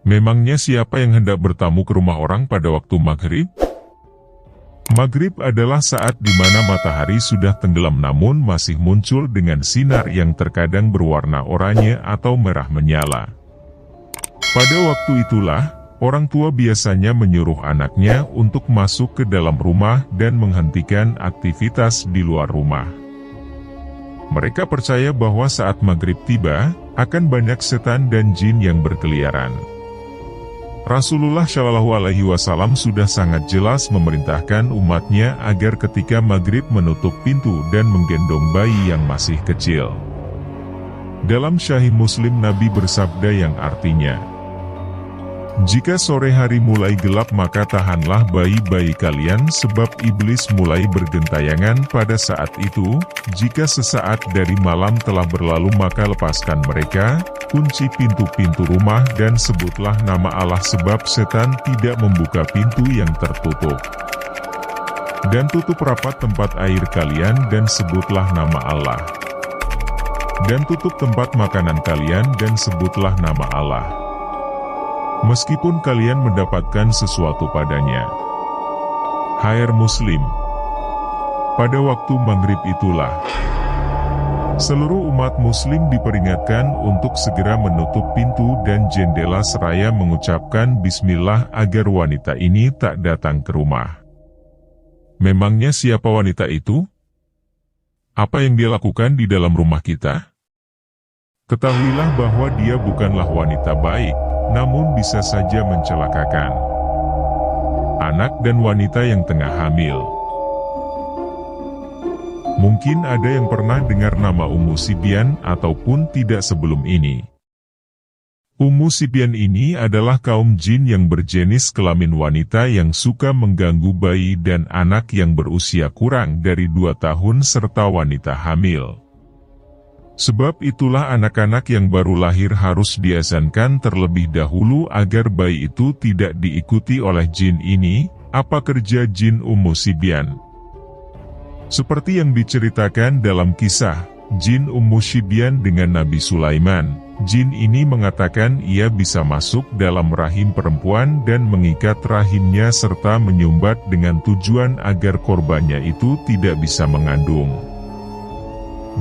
Memangnya siapa yang hendak bertamu ke rumah orang pada waktu maghrib? Maghrib adalah saat di mana matahari sudah tenggelam namun masih muncul dengan sinar yang terkadang berwarna oranye atau merah menyala. Pada waktu itulah, orang tua biasanya menyuruh anaknya untuk masuk ke dalam rumah dan menghentikan aktivitas di luar rumah. Mereka percaya bahwa saat maghrib tiba, akan banyak setan dan jin yang berkeliaran. Rasulullah Shallallahu Alaihi Wasallam sudah sangat jelas memerintahkan umatnya agar ketika maghrib menutup pintu dan menggendong bayi yang masih kecil. Dalam Sahih Muslim Nabi bersabda yang artinya, "Jika sore hari mulai gelap maka tahanlah bayi-bayi kalian sebab iblis mulai bergentayangan pada saat itu. Jika sesaat dari malam telah berlalu maka lepaskan mereka, kunci pintu-pintu rumah dan sebutlah nama Allah sebab setan tidak membuka pintu yang tertutup. Dan tutup rapat tempat air kalian dan sebutlah nama Allah. Dan tutup tempat makanan kalian dan sebutlah nama Allah. Meskipun kalian mendapatkan sesuatu padanya." Hai Muslim, pada waktu maghrib itulah seluruh umat muslim diperingatkan untuk segera menutup pintu dan jendela seraya mengucapkan bismillah agar wanita ini tak datang ke rumah. Memangnya siapa wanita itu? Apa yang dia lakukan di dalam rumah kita? Ketahuilah bahwa dia bukanlah wanita baik, namun bisa saja mencelakakan anak dan wanita yang tengah hamil. Mungkin ada yang pernah dengar nama Ummu Sibyan ataupun tidak sebelum ini. Ummu Sibyan ini adalah kaum jin yang berjenis kelamin wanita yang suka mengganggu bayi dan anak yang berusia kurang dari 2 tahun serta wanita hamil. Sebab itulah anak-anak yang baru lahir harus diazankan terlebih dahulu agar bayi itu tidak diikuti oleh jin ini. Apa kerja jin Ummu Sibyan? Seperti yang diceritakan dalam kisah jin Ummu Sibyan dengan Nabi Sulaiman, jin ini mengatakan ia bisa masuk dalam rahim perempuan dan mengikat rahimnya serta menyumbat dengan tujuan agar korbannya itu tidak bisa mengandung.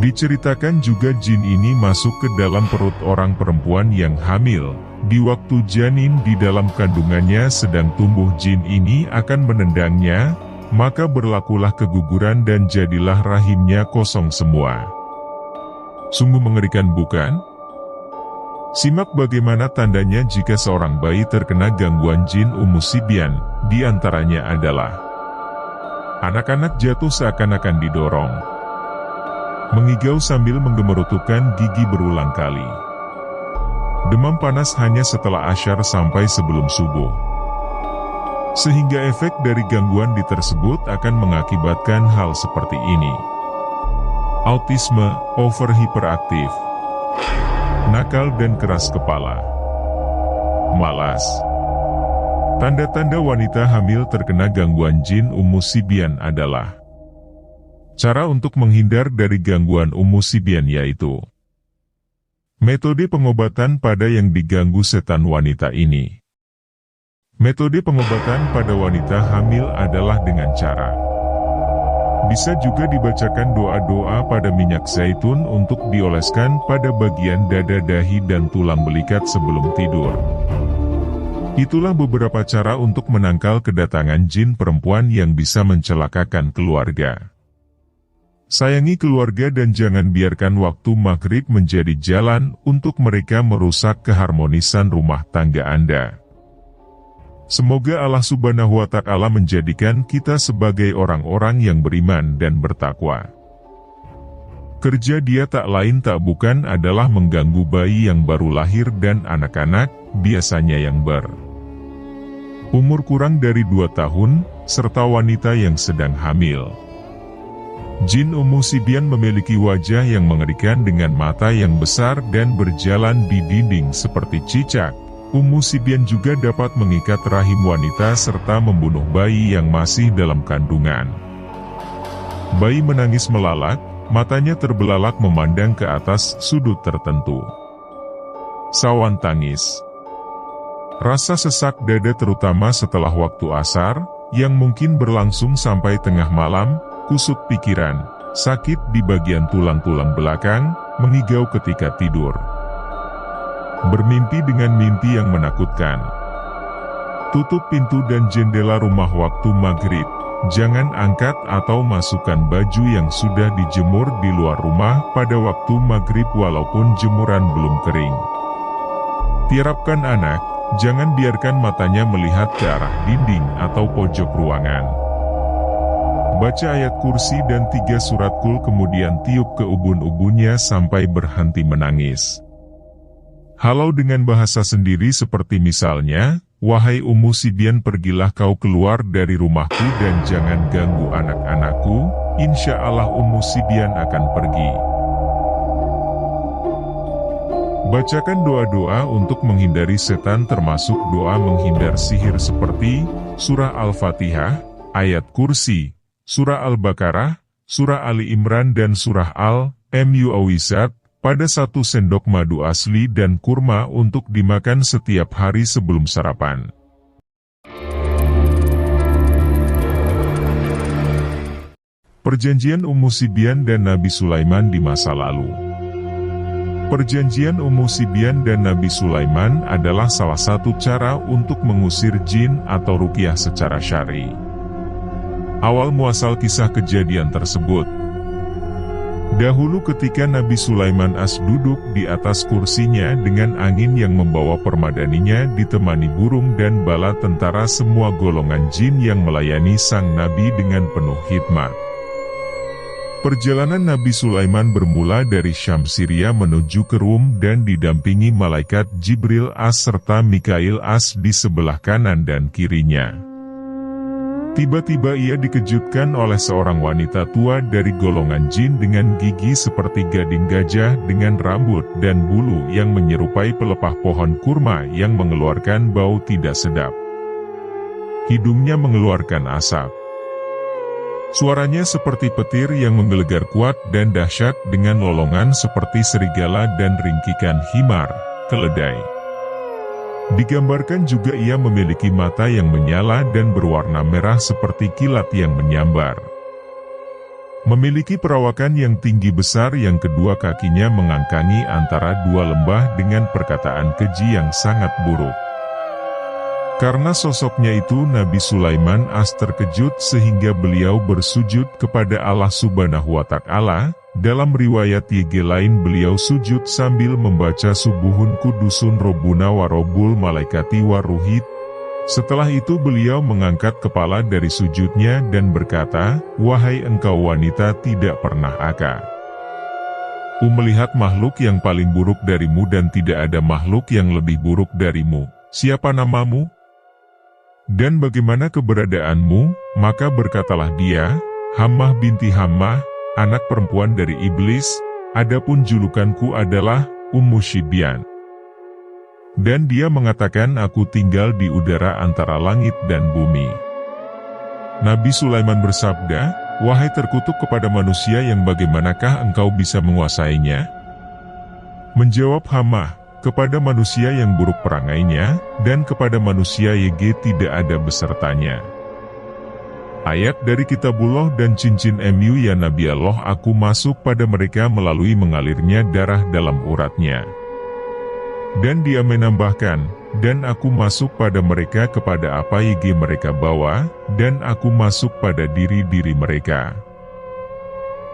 Diceritakan juga jin ini masuk ke dalam perut orang perempuan yang hamil. Di waktu janin di dalam kandungannya sedang tumbuh, jin ini akan menendangnya, maka berlakulah keguguran dan jadilah rahimnya kosong semua. Sungguh mengerikan bukan? Simak bagaimana tandanya jika seorang bayi terkena gangguan jin Ummu Sibyan. Di antaranya adalah anak-anak jatuh seakan-akan didorong, mengigau sambil menggemerutukan gigi berulang kali, demam panas hanya setelah asyar sampai sebelum subuh. Sehingga efek dari gangguan tersebut akan mengakibatkan hal seperti ini: autisme, overhiperaktif, nakal dan keras kepala, malas. Tanda-tanda wanita hamil terkena gangguan jin Ummu Sibyan adalah: cara untuk menghindar dari gangguan Ummu Sibyan yaitu metode pengobatan pada yang diganggu setan wanita ini. Metode pengobatan pada wanita hamil adalah dengan cara bisa juga dibacakan doa-doa pada minyak zaitun untuk dioleskan pada bagian dada, dahi dan tulang belikat sebelum tidur. Itulah beberapa cara untuk menangkal kedatangan jin perempuan yang bisa mencelakakan keluarga. Sayangi keluarga dan jangan biarkan waktu maghrib menjadi jalan untuk mereka merusak keharmonisan rumah tangga Anda. Semoga Allah Subhanahu wa Ta'ala menjadikan kita sebagai orang-orang yang beriman dan bertakwa. Kerja dia tak lain tak bukan adalah mengganggu bayi yang baru lahir dan anak-anak, biasanya yang berumur kurang dari 2 tahun, serta wanita yang sedang hamil. Jin Ummu Sibyan memiliki wajah yang mengerikan dengan mata yang besar dan berjalan di dinding seperti cicak. Ummu Sibyan juga dapat mengikat rahim wanita serta membunuh bayi yang masih dalam kandungan. Bayi menangis melalak, matanya terbelalak memandang ke atas sudut tertentu. Sawan tangis. Rasa sesak dada terutama setelah waktu asar, yang mungkin berlangsung sampai tengah malam, kusut pikiran, sakit di bagian tulang-tulang belakang, mengigau ketika tidur. Bermimpi dengan mimpi yang menakutkan. Tutup pintu dan jendela rumah waktu maghrib. Jangan angkat atau masukkan baju yang sudah dijemur di luar rumah pada waktu maghrib walaupun jemuran belum kering. Tiarapkan anak, jangan biarkan matanya melihat ke arah dinding atau pojok ruangan. Baca ayat kursi dan 3 surat Qul kemudian tiup ke ubun-ubunnya sampai berhenti menangis. Halau dengan bahasa sendiri seperti misalnya, "Wahai Ummu Sibyan, pergilah kau keluar dari rumahku dan jangan ganggu anak-anakku, insya Allah Ummu Sibyan akan pergi." Bacakan doa-doa untuk menghindari setan termasuk doa menghindar sihir seperti Surah Al-Fatihah, Ayat Kursi, Surah Al-Baqarah, Surah Ali Imran dan Surah Al-Mu'awwizat, pada 1 sendok madu asli dan kurma untuk dimakan setiap hari sebelum sarapan. Perjanjian Ummu Sibyan dan Nabi Sulaiman di masa lalu. Perjanjian Ummu Sibyan dan Nabi Sulaiman adalah salah satu cara untuk mengusir jin atau ruqyah secara syar'i. Awal muasal kisah kejadian tersebut. Dahulu ketika Nabi Sulaiman duduk di atas kursinya dengan angin yang membawa permadaninya ditemani burung dan bala tentara semua golongan jin yang melayani sang Nabi dengan penuh khidmat. Perjalanan Nabi Sulaiman bermula dari Syam Syria menuju ke Rum dan didampingi malaikat Jibril serta Mikail di sebelah kanan dan kirinya. Tiba-tiba ia dikejutkan oleh seorang wanita tua dari golongan jin dengan gigi seperti gading gajah dengan rambut dan bulu yang menyerupai pelepah pohon kurma yang mengeluarkan bau tidak sedap. Hidungnya mengeluarkan asap. Suaranya seperti petir yang menggelegar kuat dan dahsyat dengan lolongan seperti serigala dan ringkikan himar, keledai. Digambarkan juga ia memiliki mata yang menyala dan berwarna merah seperti kilat yang menyambar. Memiliki perawakan yang tinggi besar yang kedua kakinya mengangkangi antara 2 lembah dengan perkataan keji yang sangat buruk. Karena sosoknya itu Nabi Sulaiman terkejut sehingga beliau bersujud kepada Allah Subhanahu wa Ta'ala. Dalam riwayat YG lain beliau sujud sambil membaca Subuhun Kudusun Robbuna wa Robbul Malaikati wa Ruhit. Setelah itu beliau mengangkat kepala dari sujudnya dan berkata, "Wahai engkau wanita tidak pernah aka. Melihat makhluk yang paling buruk darimu dan tidak ada makhluk yang lebih buruk darimu. Siapa namamu? Dan bagaimana keberadaanmu?" Maka berkatalah dia, "Hammah binti Hammah, anak perempuan dari iblis, adapun julukanku adalah Ummu Sibyan." Dan dia mengatakan, "Aku tinggal di udara antara langit dan bumi." Nabi Sulaiman bersabda, "Wahai terkutuk kepada manusia yang bagaimanakah engkau bisa menguasainya?" Menjawab Hammah, "Kepada manusia yang buruk perangainya, dan kepada manusia YG tidak ada besertanya." Ayat dari Kitabullah dan cincin MU ya Nabi Allah, aku masuk pada mereka melalui mengalirnya darah dalam uratnya. Dan dia menambahkan, dan aku masuk pada mereka kepada apa YG mereka bawa, dan aku masuk pada diri-diri mereka.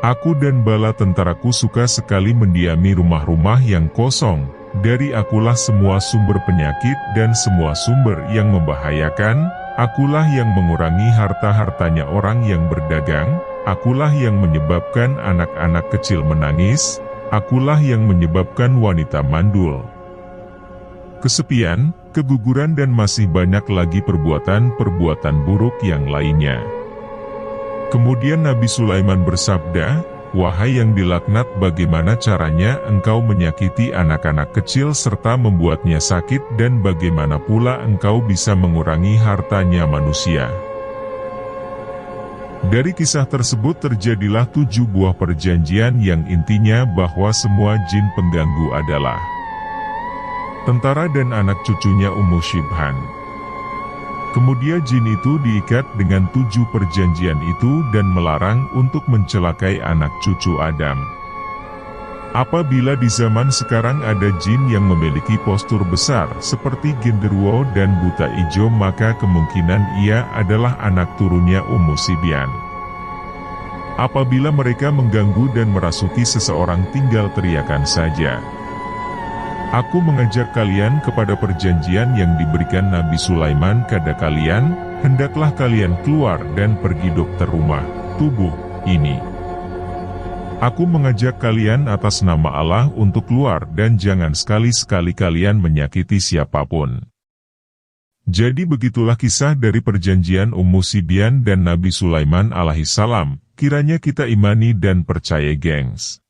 Aku dan bala tentaraku suka sekali mendiami rumah-rumah yang kosong, dari akulah semua sumber penyakit dan semua sumber yang membahayakan. Akulah yang mengurangi harta-hartanya orang yang berdagang, akulah yang menyebabkan anak-anak kecil menangis, akulah yang menyebabkan wanita mandul. Kesepian, keguguran dan masih banyak lagi perbuatan-perbuatan buruk yang lainnya. Kemudian Nabi Sulaiman bersabda, "Wahai yang dilaknat, bagaimana caranya engkau menyakiti anak-anak kecil serta membuatnya sakit dan bagaimana pula engkau bisa mengurangi hartanya manusia?" Dari kisah tersebut terjadilah 7 buah perjanjian yang intinya bahwa semua jin pengganggu adalah tentara dan anak cucunya Ummu Shibhan. Kemudian jin itu diikat dengan 7 perjanjian itu dan melarang untuk mencelakai anak cucu Adam. Apabila di zaman sekarang ada jin yang memiliki postur besar seperti genderuwo dan buta ijo, maka kemungkinan ia adalah anak turunnya Ummu Sibyan. Apabila mereka mengganggu dan merasuki seseorang, tinggal teriakan saja. Aku mengajak kalian kepada perjanjian yang diberikan Nabi Sulaiman kepada kalian, hendaklah kalian keluar dan pergi dokter rumah tubuh ini. Aku mengajak kalian atas nama Allah untuk keluar dan jangan sekali-sekali kalian menyakiti siapapun. Jadi begitulah kisah dari perjanjian Ummu Sibyan dan Nabi Sulaiman alaihissalam. Kiranya kita imani dan percaya, gengs.